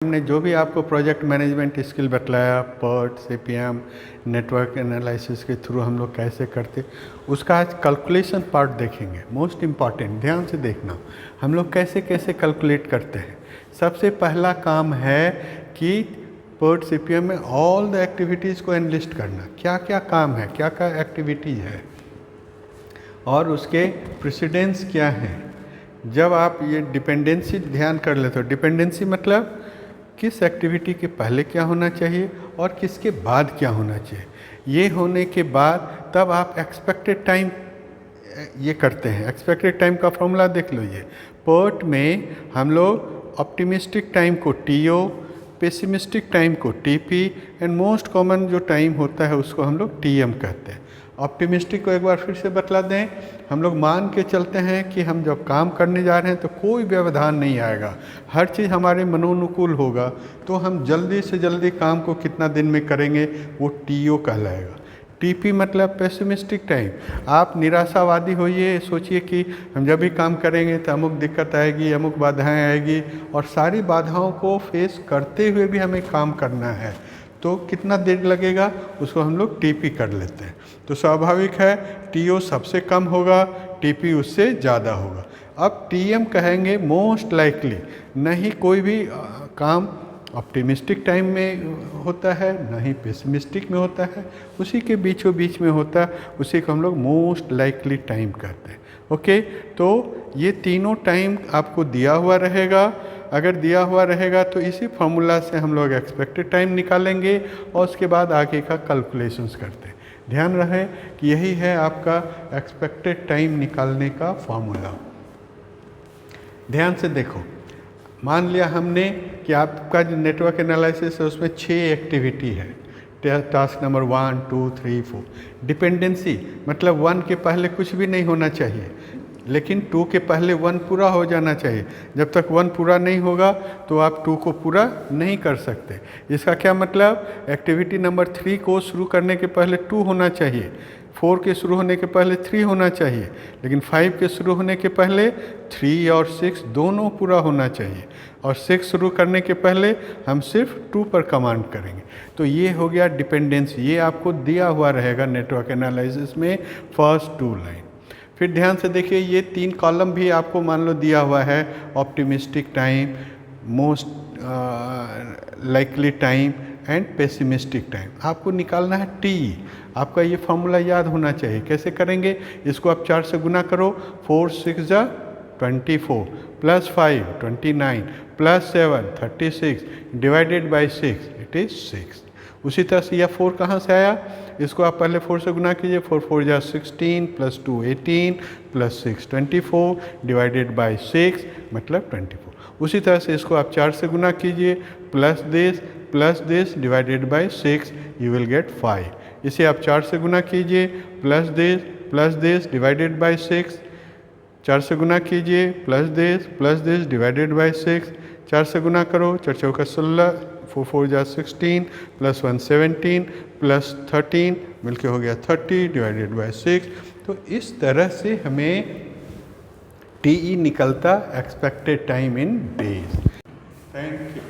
हमने जो भी आपको प्रोजेक्ट मैनेजमेंट स्किल बतलाया, PERT, CPM, नेटवर्क एनालिसिस के थ्रू हम लोग कैसे करते, उसका आज कैलकुलेशन पार्ट देखेंगे। मोस्ट इम्पॉर्टेंट, ध्यान से देखना हम लोग कैसे कैसे कैलकुलेट करते हैं। सबसे पहला काम है कि PERT CPM में ऑल द एक्टिविटीज़ को एनलिस्ट करना, क्या क्या काम है, क्या क्या एक्टिविटीज़ है और उसके प्रेसिडेंस क्या हैं। जब आप ये डिपेंडेंसी ध्यान कर लेते हो, डिपेंडेंसी मतलब किस एक्टिविटी के पहले क्या होना चाहिए और किसके बाद क्या होना चाहिए, ये होने के बाद तब आप एक्सपेक्टेड टाइम ये करते हैं। एक्सपेक्टेड टाइम का फॉर्मूला देख लो। ये PERT में हम लोग ऑप्टिमिस्टिक टाइम को TO, पेसिमिस्टिक टाइम को TP एंड मोस्ट कॉमन जो टाइम होता है उसको हम लोग TM कहते हैं। ऑप्टिमिस्टिक को एक बार फिर से बतला दें, हम लोग मान के चलते हैं कि हम जब काम करने जा रहे हैं तो कोई व्यवधान नहीं आएगा, हर चीज़ हमारे मनोनुकूल होगा, तो हम जल्दी से जल्दी काम को कितना दिन में करेंगे वो TO कहलाएगा। TP मतलब पेसिमिस्टिक टाइम, आप निराशावादी होइए, सोचिए कि हम जब भी काम करेंगे तो अमुक दिक्कत आएगी, अमुक बाधाएं आएगी और सारी बाधाओं को फेस करते हुए भी हमें काम करना है, तो कितना देर लगेगा उसको हम लोग TP कर लेते हैं। तो स्वाभाविक है TO सबसे कम होगा, TP उससे ज़्यादा होगा। अब TM कहेंगे मोस्ट लाइकली, नहीं कोई भी काम ऑप्टिमिस्टिक टाइम में होता है ना ही पेसिमिस्टिक में होता है, उसी के बीचों बीच में होता है, उसी को हम लोग मोस्ट लाइकली टाइम कहते हैं। ओके, तो ये तीनों टाइम आपको दिया हुआ रहेगा। अगर दिया हुआ रहेगा तो इसी फार्मूला से हम लोग एक्सपेक्टेड टाइम निकालेंगे और उसके बाद आगे का कैलकुलेशंस करते हैं। ध्यान रहे कि यही है आपका एक्सपेक्टेड टाइम निकालने का फार्मूला। ध्यान से देखो, मान लिया हमने कि आपका जो नेटवर्क एनालिसिस है उसमें 6 एक्टिविटी है। Task number 1, 2, 3, 4। डिपेंडेंसी मतलब 1 के पहले कुछ भी नहीं होना चाहिए, लेकिन 2 के पहले 1 पूरा हो जाना चाहिए। जब तक 1 पूरा नहीं होगा तो आप 2 को पूरा नहीं कर सकते। इसका क्या मतलब, एक्टिविटी नंबर 3 को शुरू करने के पहले 2 होना चाहिए, 4 के शुरू होने के पहले 3 होना चाहिए, लेकिन 5 के शुरू होने के पहले 3 और 6 दोनों पूरा होना चाहिए, और 6 शुरू करने के पहले हम सिर्फ 2 पर कमांड करेंगे। तो ये हो गया डिपेंडेंसी, ये आपको दिया हुआ रहेगा नेटवर्क एनालिसिस में फर्स्ट 2 लाइन। फिर ध्यान से देखिए, ये 3 कॉलम भी आपको मान लो दिया हुआ है, optimistic time, most likely time and pessimistic time. आपको निकालना है TE। आपका ये फॉर्मूला याद होना चाहिए। कैसे करेंगे, इसको आप 4 से गुना करो, 4 6 जा 24 plus 5 29 plus 7 36 divided by 6 it is 6। उसी तरह से यह 4 कहाँ से आया, इसको आप पहले 4 से गुना कीजिए, 4 4 जा 16 प्लस 2 18 प्लस 6 24 डिवाइडेड बाई 6 मतलब 24। उसी तरह से इसको आप 4 से गुना कीजिए, plus this divided by 6 you will get 5। इसे आप 4 से गुना कीजिए, प्लस दिस डिवाइडेड बाई 6, 4 से गुना कीजिए, प्लस दिस डिवाइडेड बाई 6, 4 से गुना करो, 4 चौका 16, 4 4 जा 16 प्लस 1 17 प्लस 13 मिलके हो गया 30 डिवाइडेड बाई 6। तो इस तरह से हमें TE निकलता, expected time in days. Thank you.